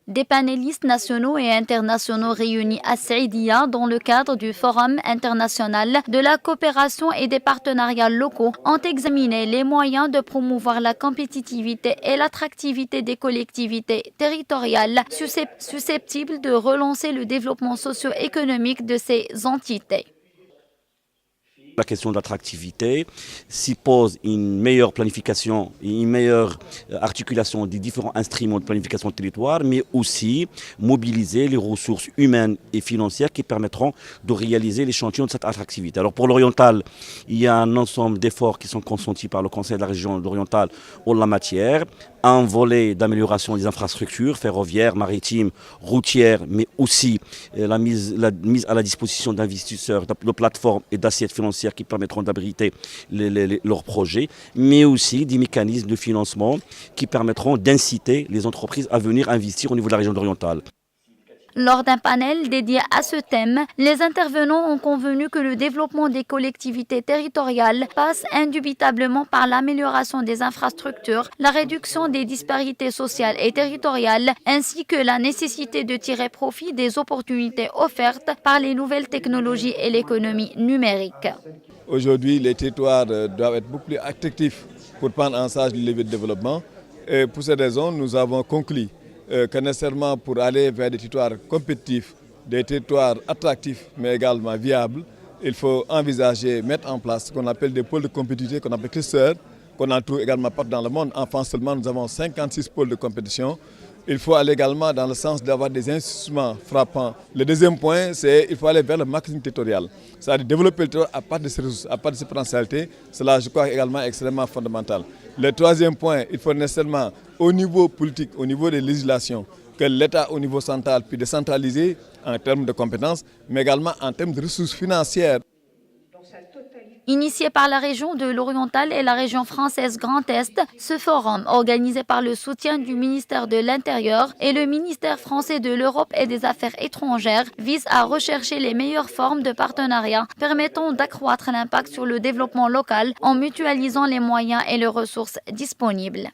Des panélistes nationaux et internationaux réunis à Saïdia dans le cadre du Forum international de la coopération et des partenariats locaux ont examiné les moyens de promouvoir la compétitivité et l'attractivité des collectivités territoriales susceptibles de relancer le développement socio-économique de ces entités. La question de l'attractivité s'y pose une meilleure planification et une meilleure articulation des différents instruments de planification de territoire, mais aussi mobiliser les ressources humaines et financières qui permettront de réaliser l'échantillon de cette attractivité. Alors pour l'oriental, il y a un ensemble d'efforts qui sont consentis par le Conseil de la région orientale en la matière. Un volet d'amélioration des infrastructures ferroviaires, maritimes, routières, mais aussi la mise à la disposition d'investisseurs, de plateformes et d'assiettes financières qui permettront d'abriter leurs projets, mais aussi des mécanismes de financement qui permettront d'inciter les entreprises à venir investir au niveau de la région orientale. Lors d'un panel dédié à ce thème, les intervenants ont convenu que le développement des collectivités territoriales passe indubitablement par l'amélioration des infrastructures, la réduction des disparités sociales et territoriales, ainsi que la nécessité de tirer profit des opportunités offertes par les nouvelles technologies et l'économie numérique. Aujourd'hui, les territoires doivent être beaucoup plus attractifs pour prendre en charge le levier de développement. Et pour cette raison, nous avons conclu que nécessairement pour aller vers des territoires compétitifs, des territoires attractifs mais également viables, il faut envisager, mettre en place ce qu'on appelle des pôles de compétitivité, qu'on appelle clusters, qu'on en trouve également partout dans le monde. En France seulement, nous avons 56 pôles de compétition. Il faut aller également dans le sens d'avoir des instruments frappants. Le deuxième point, c'est qu'il faut aller vers le marketing territorial. C'est-à-dire développer le territoire à part de ses ressources, à part de ses potentialités. Cela, je crois, également extrêmement fondamental. Le troisième point, il faut nécessairement, au niveau politique, au niveau des législations, que l'État au niveau central puisse décentraliser en termes de compétences, mais également en termes de ressources financières. Initié par la région de l'Oriental et la région française Grand Est, ce forum, organisé par le soutien du ministère de l'Intérieur et le ministère français de l'Europe et des Affaires étrangères, vise à rechercher les meilleures formes de partenariat permettant d'accroître l'impact sur le développement local en mutualisant les moyens et les ressources disponibles.